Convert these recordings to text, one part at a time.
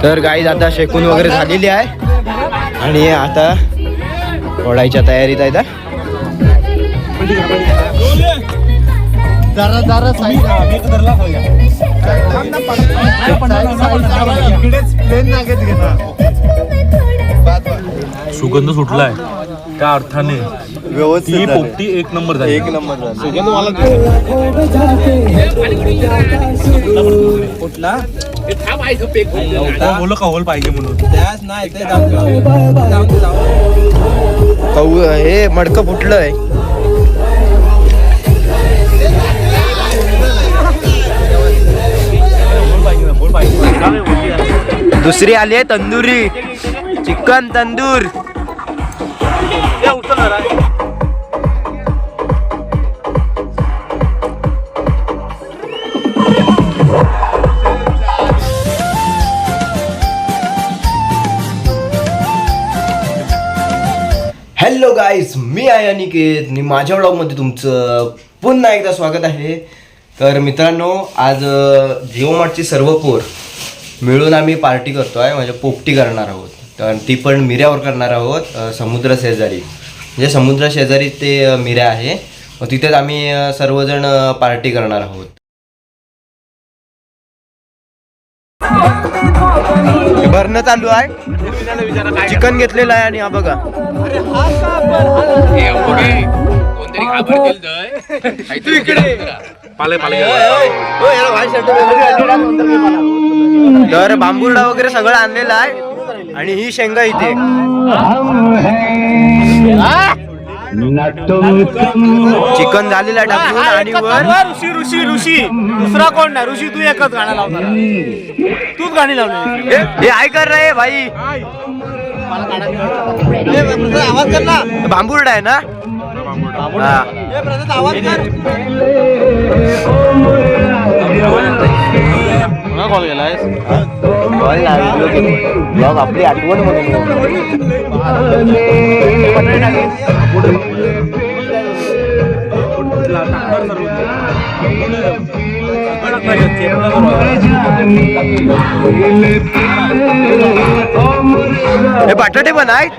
तर गाईज आता शेकून वगैरे झालेली आहे आणि आता ओढायच्या तयारीत आहे. सुगंध सुटलाय त्या अर्थाने व्यवस्थित पोपटी एक नंबर झाली. सुगंध मला कुठला बोल का होल पाहिजे म्हणून हे मडकं फुटलंय. दुसरी आली आहे tandoori chicken tandoor. Hello guys, मी आहे अनिकेत आणि माझ्या व्लॉगमध्ये तुमचं पुन्हा एकदा स्वागत आहे. तर मित्रांनो, आज जिओ मार्टची सर्व पोर मिळून आम्ही पार्टी करतो आहे, म्हणजे पोपटी करणार आहोत. तर ती पण मिऱ्यावर करणार आहोत, समुद्र शेजारी, म्हणजे समुद्र शेजारी ते मिऱ्या आहे. मग तिथेच आम्ही सर्वजण पार्टी करणार आहोत. भरणं चालू आहे, चिकन घेतलेलं आहे आणि हा बघा तर बांबुर्डा वगैरे सगळं आणलेलं आहे आणि ही शेंगा इथे. चिकन झालेला टाकून आणि वर ऋषी दुसरा कोण नाही, ऋषी तू एकच गाणं लावणार, तूच गाणी लावली. हे आय कर रे भाई, आवाज कर ना. बांबुर्डा आहे ना. आवाज कर. कॉल केलाय ब्लॉग आपली आठवण म्हणून. हे बटाटे पण आहेत,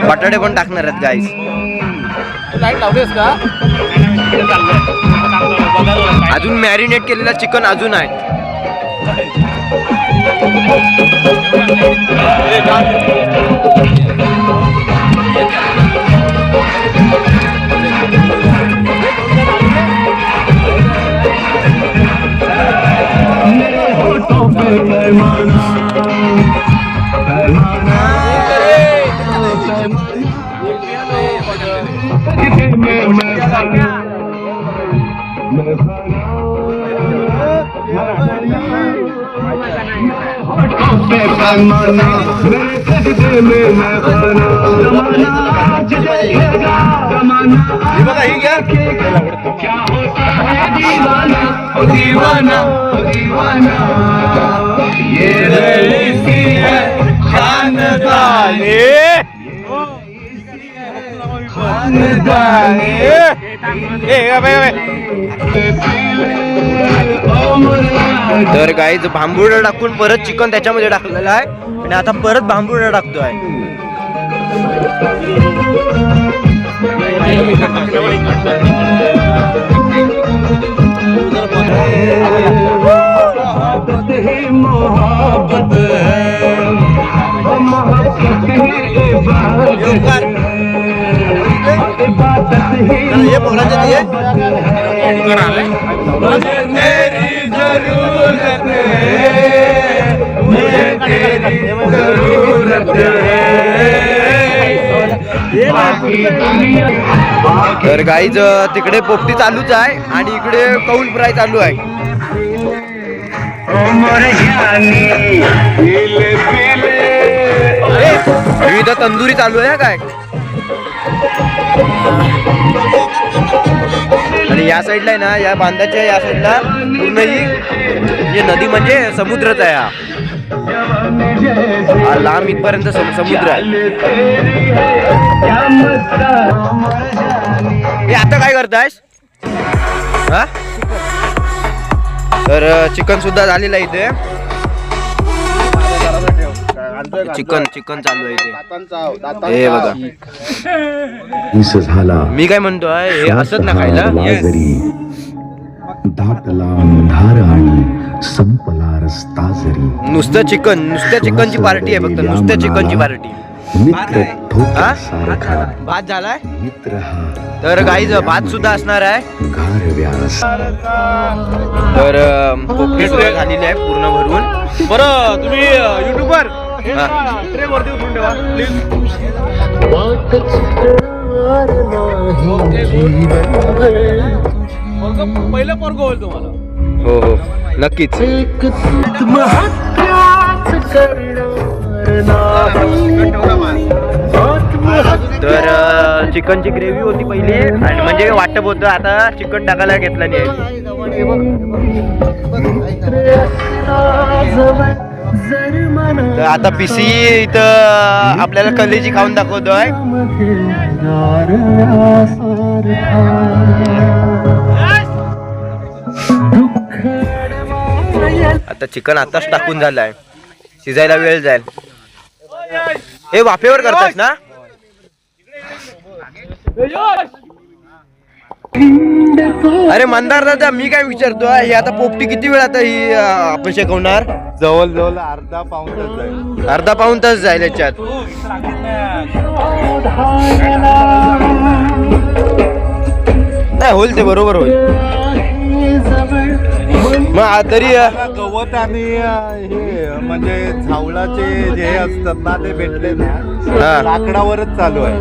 बटाटे पण टाकणार आहेत गाईस. लाईट लावतेस का? अजून मॅरिनेट केलेला चिकन अजून आहे. तर गाईज बांबुर्डा टाकून परत चिकन त्याच्यामध्ये टाकलेलं आहे आणि आता परत बांबुर्डा टाकतोय. तर गाईज तिकडे पोपटी चालूच आहे आणि इकडे कौल फ्राय चालू आहे. इथं तंदुरी चालू आहे काय. आणि या साईडला आहे ना, या बांधाच्या या साईडला पूर्ण ही नदी म्हणजे समुद्रच आहे. हा लांब इथपर्यंत समुद्र आहे. हे आता काय करतायस? हा तर चिकन सुद्धा झालेलं आहे इथे. चिकन चालू आहे इथे. हे बघा, मी काय म्हणतोय, हे असत ना खायला. नुसतं चिकनची पार्टी आहे, फक्त नुसत्या चिकनची पार्टी. भात झालाय, तर गाईज भात सुद्धा असणार आहे. तर पोपटी सुद्धा झालेली आहे पूर्ण भरून. बरं तुम्ही युट्यूबवर ट्रे वरती उतरून ठेवा प्लीज. पहिलं पोरग होईल तुम्हाला. हो हो नक्कीच. तर चिकनची ग्रेव्ही होती पहिली, आणि म्हणजे वाटप होतं, आता चिकन टाकायला घेतलं नाही. तर आता पिसी इथं आपल्याला कलेजी खाऊन दाखवतोय. आता चिकन आताच टाकून झालाय, शिजायला वेळ जाईल. हे वाफेवर करतात ना. अरे मंदार दादा, मी काय विचारतोय, हे आता पोपटी किती वेळ आता ही आपण शेकवणार? जवळ अर्धा पाऊण तास जाईल. अर्धा पाऊण तास जाईल याच्यात. नाही होईल, ते बरोबर होईल. मग तरी गवत आणि हे म्हणजे झावळाचे जे असतात ना ते भेटले ना, लाकडावरच चालू आहे.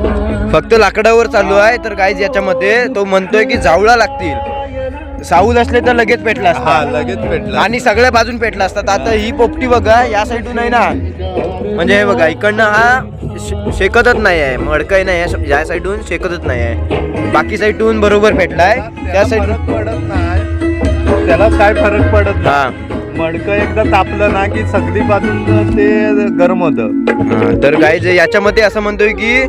फक्त लाकडावर चालू आहे. तर गाईज याच्यामध्ये तो म्हणतोय की जावळा लागतील. साऊल असले तर लगेच पेटला असता, लगेच पेटला आणि सगळ्या बाजून पेटला असतात. आता ही पोपटी बघा, या साईडून आहे ना, म्हणजे हे बघा इकडनं हा शेकतच नाही आहे, मडकही नाही आहे, या साईडून शेकतच नाही आहे. बाकी साईडून बरोबर पेटलाय. त्या साईडून पडत नाही, त्याला काय फरक पडत नाही. हा, मडकं एकदा तापलं ना की सगळी बाजून ते गरम होतं. तर गाईज याच्यामध्ये असं म्हणतोय की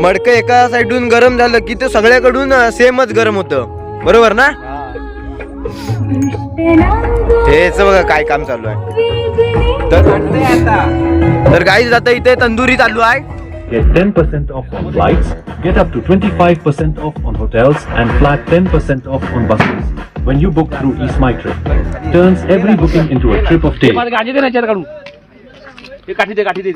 मडकं एका साईडून गरम झालं की ते सगळ्याकडून सेमच गरम होतं, बरोबर ना. हेच बघा काय काम चालू आहे. तर गाईज आता इथे तंदुरी चालू आहे. Get 10% off on flights, get up to 25% off on hotels, and flat 10% off on buses when you book through EaseMyTrip. Turns every booking into a trip of day. गाठी दे ना याच्यात काढून. हे काठी दे.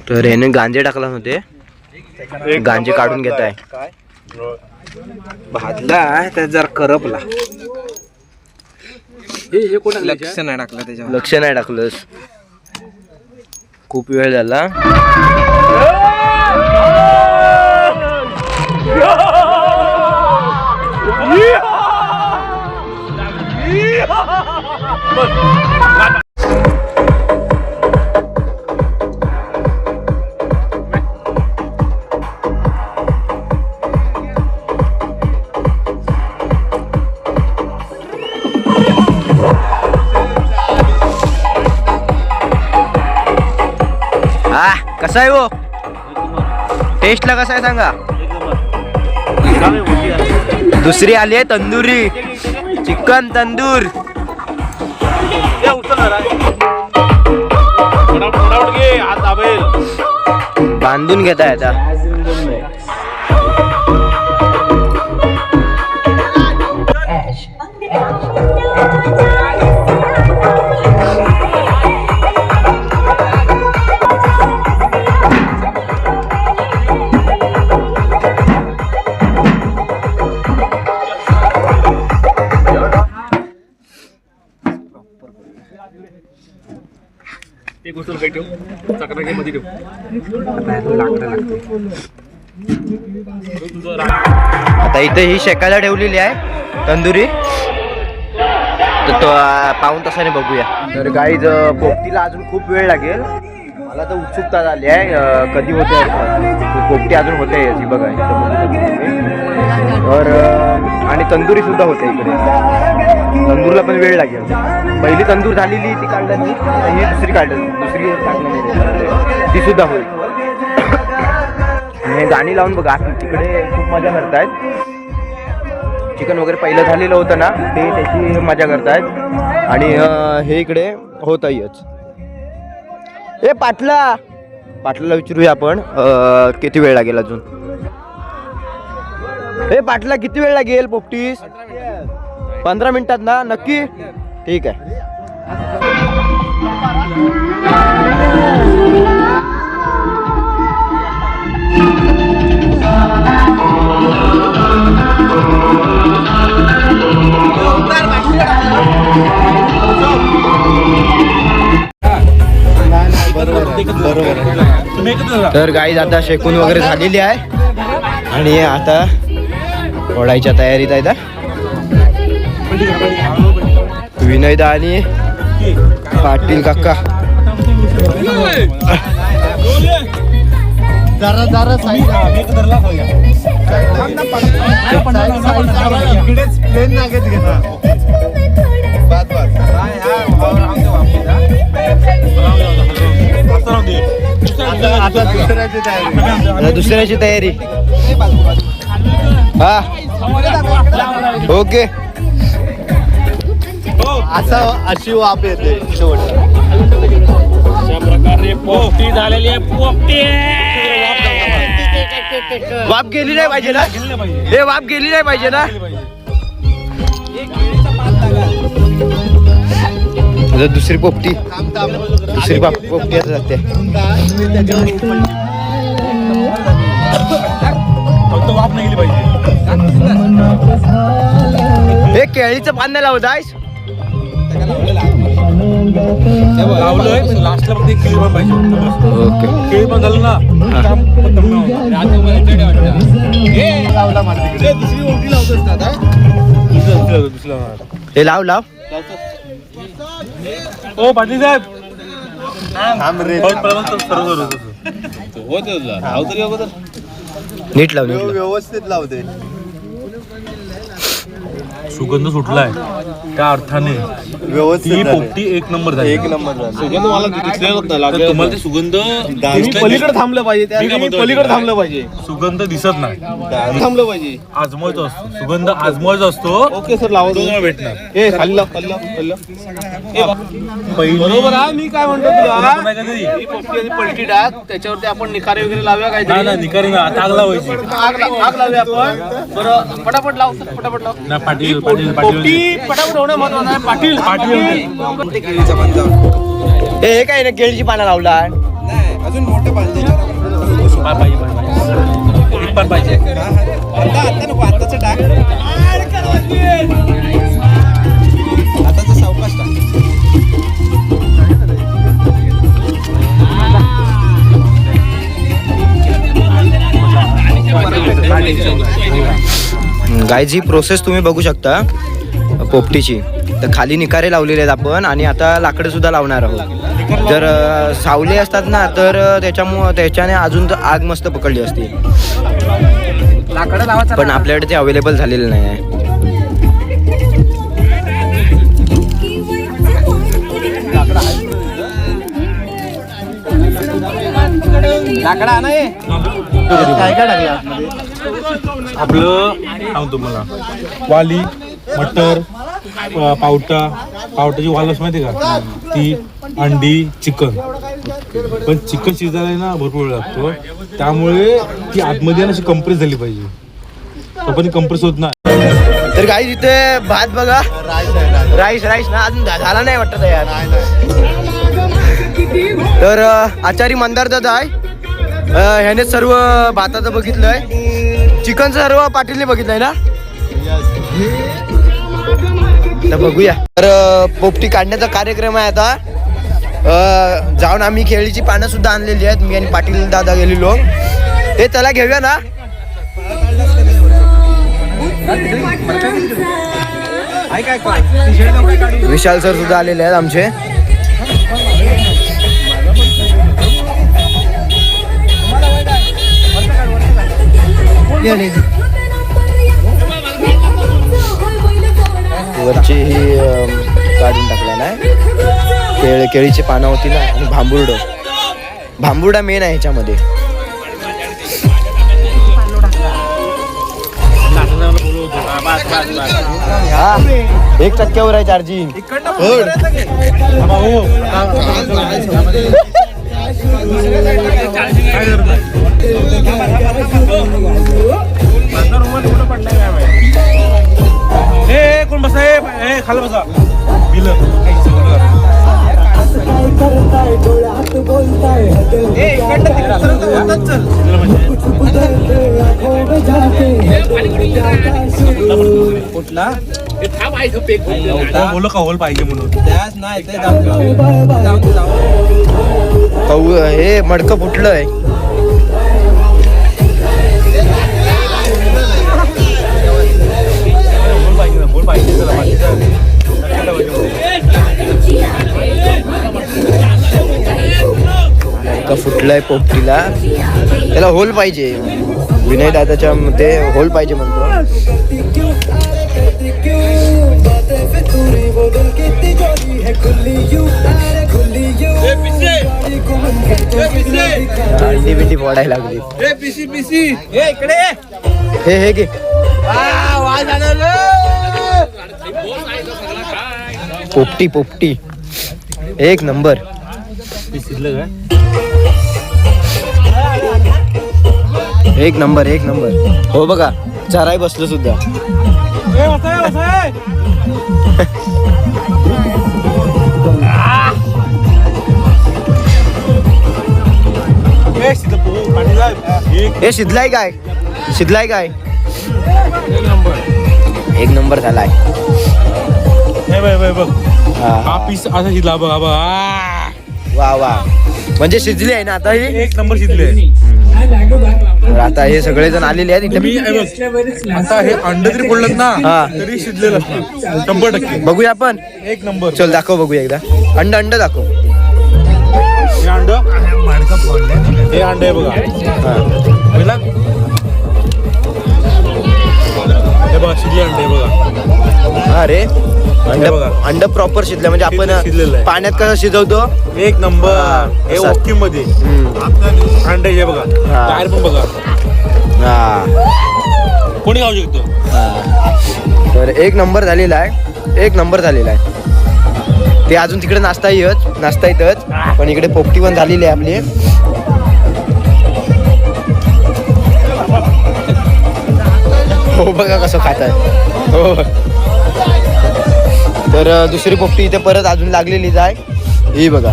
तर याने गांजे टाकला होते, गांजे काढून घेत आहे. भाजला त्यात जरा करपला. हे कोण लक्ष नाही टाकलंस. खूप वेळ झाला. कसा आहे वो? टेस्टला कसा आहे सांगा. दुसरी आली आहे तंदुरी, चिकन तंदूर. बांधून घेताय आता. एक गोष्ट काही ठेव, चकरा मध्ये ठेव. आता इथे ही शेकायला ठेवलेली आहे तंदुरी. तर तो पाऊण तासाने बघूया. तर गाईज पोपटीला अजून खूप वेळ लागेल. मला तर उत्सुकता झाली आहे कधी होते. पोपटी अजून होते याची बघा इथं. तर आणि तंदुरी सुद्धा होते इकडे. तंदूरला पण वेळ लागेल. पहिली तंदूर झालेली ती काढली, ही दुसरी टाकणं ती सुद्धा होईल. आणि गाणी लावून बघा तिकडे खूप मजा करतायत. चिकन वगैरे पहिलं झालेलं होतं ना ते त्याची मजा करतायत. आणि हे इकडे होतच. ए पाटलाला विचारूया आपण किती वेळ लागेल अजून. हे पाटला किती वेळ लागेल पोपटीस? 15 मिनिटात ना? नक्की? ठीक आहे. तर गाईज आता शेकून वगैरे झालेली आहे आणि आता ओढायच्या तयारीत आहे. विनयदा आणि पाटील काका दुसऱ्याची तयारी. हा ओके. अशी वाप येते पोपटी झालेली आहे. पोपटी वाप गेली नाही पाहिजे ना? हे वाप गेली नाही पाहिजे ना? दुसरी पोपटी पोपटी आता जाते. वाप नाही गेली पाहिजे. हे केळीचं पान नाही लावत आहेस? लावलंय पण लास्टला फक्त एक केळी पण पाहिजे. ओके. केळी पण झालं ना हे लाव ओ पाटील साहेब नीट लाव. व्यवस्थित लावते. सुगंध सुटलाय त्या अर्थाने व्यवस्थित ती पोपटी एक नंबर झाली. सुगंध मला तर तुम्हाला ते सुगंध पलीकडे थांबलं पाहिजे. पलीकडे थांबलं पाहिजे. सुगंध दिसत नाही, थांबलं पाहिजे. आजमायचा असतो सुगंध, आजमायचा असतो. ओके सर लावा. तुम्हाला भेटणार. ए खाली लाव. बरोबर आहे. मी काय म्हणतो तुला पलटी टाक, त्याच्यावरती आपण निखारे वगैरे लावूया. काय नाही निकारी ना आता आग लावायची. आग लावूया आपण. बरं पटापट लाव. पटापट लाव. ना पाटील पटापट होणं महत्वाचं आहे. पाटील हे काय ना केळीची पानं लावला. अजून मोठं पाहिजे. एक पण पाहिजे. आताचं टाक. आताचं सावकाश टाक. गाईज ही प्रोसेस तुम्ही बघू शकता पोपटीची. तर खाली निकारे लावलेले आहेत आपण आणि आता लाकडं सुद्धा लावणार आहोत. जर सावले असतात ना तर त्याच्याने अजून आग मस्त पकडली असती, पण आपल्याकडे ते अवेलेबल झालेलं नाही आहे. लाकडा नाही काय काय आपलं सांगतो मला वाली, मटर, पावटाची वालच माहिती का? ती अंडी, चिकन. पण चिकन शिजायला ना भरपूर वेळ लागतो, त्यामुळे ती आतमध्ये अशी कंप्रेस झाली पाहिजे. पण कंप्रेस होत नाही. तर काही इथे भात बघा, राईस ना अजून झाला नाही वाटत तयार. तर आचारी मंदार दादा आहे, ह्याने सर्व भाताचं बघितलंय, चिकनचं सर्व पाटीलने बघितलंय ना. तर बघूया. तर पोपटी काढण्याचा कार्यक्रम आहे आता. जाऊन आम्ही केळीची पानं सुद्धा आणलेली आहेत, मी आणि पाटील दादा गेलेलो. हे त्याला घेऊया ना. विशाल सर सुद्धा आलेले आहेत आमचे. वरची ही काढून टाकला नाही. केळीची पानं होती ना आणि भांबुर्डा मेन आहे ह्याच्यामध्ये. हा 1% आहे चार्जिंग. कोण बसा खाली बसा बिल कुठला बोल का होल पाहिजे म्हणून हे मडकं फुटलंय. फुटलाय पोपटीला, त्याला होल पाहिजे. विनय दादाच्या मध्ये होल पाहिजे म्हणतो. अंडी बिंडी फोडायला लागली. हे घे पोपटी एक नंबर. एक नंबर हो बघा चाराय बसलो सुद्धा. हे शिजलाय काय एक नंबर झालाय. हा पीस असा शिजला बघा वा म्हणजे शिजली आहे ना आता ही. एक नंबर शिजले. आता हे सगळे जण आलेले आहेत इथे. आता हे अंड जरी पडलं ना तरी शिजलेलं असणार 100%. बघूया आपण. एक नंबर. चल दाखव बघूया एकदा. अंड दाखव. हे अंड आहे बघा. हे बघा शिजले अंडे आहे बघा. अरे अंड प्रॉपर शिजलं म्हणजे आपण पाण्यात कसं शिजवतो. एक नंबर. हे वॉकिंग मध्ये अंडे हे बघा. बाहेर पण बघा कोणी खाऊ शकतो. तर एक नंबर झालेला आहे. ते अजून तिकडे नाश्ता येतच पण इकडे पोपटी पण झालेली आहे आपली. हो बघा कसं खात आहे. हो तर दुसरी पोपटी इथे परत अजून लागलेलीच आहे ही बघा.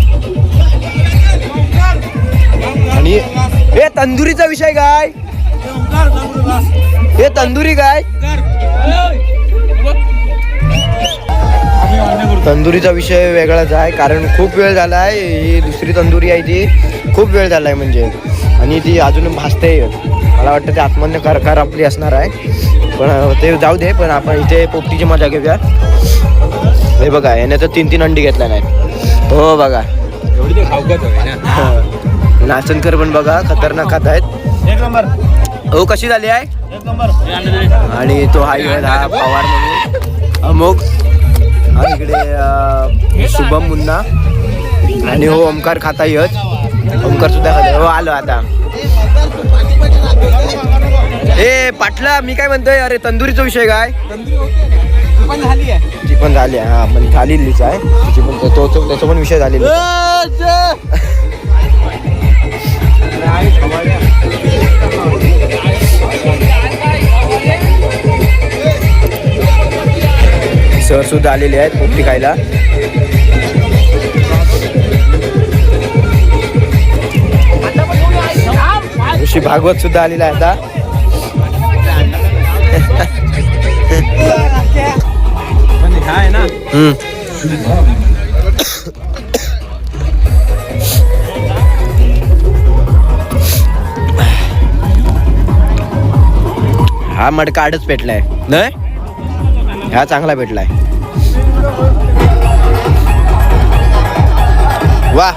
आणि हे तंदुरीचा विषय काय. हे तंदुरी काय. तंदुरीचा विषय वेगळाच आहे कारण खूप वेळ झाला आहे. ही दुसरी तंदुरी आहे ती खूप वेळ झाला आहे म्हणजे. आणि ती अजून भाजते. मला वाटतं ते आत्मन्य कार आपली असणार आहे पण ते जाऊ दे. पण आपण इथे पोपटीची मजा घेऊया. हे बघा याने तर 3 अंडी घेतल्या नाहीत. हो बघा नाचनकर पण बघा खतरनाक खात आहेत. एक नंबर. हो कशी झाली आहे. एक नंबर. आणि तो हा पवार म्हणून अमोघ. आणि इकडे शुभम मुन्ना आणि हो ओमकार खाता येत. ओमकार सुद्धा खाता. हो आलो आता. ए पाटला मी काय म्हणतोय. अरे तंदुरीचा विषय काय. ती पण झाली आहे. हा पण झालेलीच आहे तिची पण. त्याचा पण विषय झालेला. सर सुद्धा आलेले आहेत पोपटी खायला. ऋषी भागवत सुद्धा आलेला आहे आता. हा मडका आडच पेटलाय नाही. हा चांगला भेटलाय. वा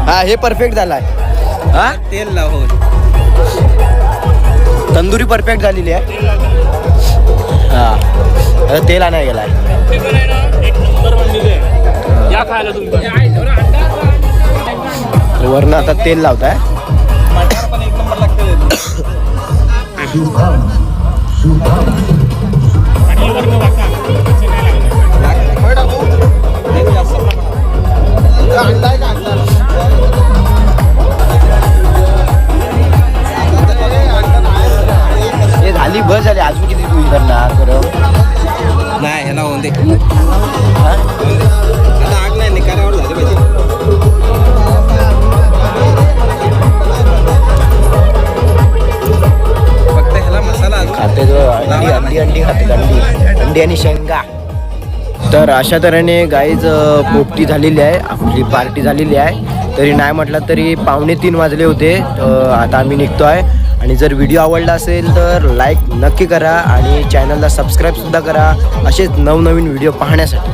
हा हे परफेक्ट झालाय. हा तेल लावून तंदुरी परफेक्ट झालेली आहे. हा आता तेल आणाय गेलाय. या खायला तुम्ही वरनं आता तेल लावताय. हे झाली बस झाली, अजून किती तू करणार बरं. नाही ह्याला होऊन दे. हा? आता आग नाही निकालावर झाली पाहिजे. फक्त ह्याला मसाला खाते जो अंडी खाते, अंडी आणि शेंगा. तर अशा तऱ्हेने गाईज पोपटी झालेली आहे, आपली पार्टी झालेली आहे. तरी नाही म्हटलं तरी 2:45 वाजले होते. आता आम्ही निघतो आहे. आणि जर व्हिडिओ आवडला असेल तर लाईक नक्की करा आणि चॅनलला सबस्क्राईबसुद्धा करा असेच नवनवीन व्हिडिओ पाहण्यासाठी.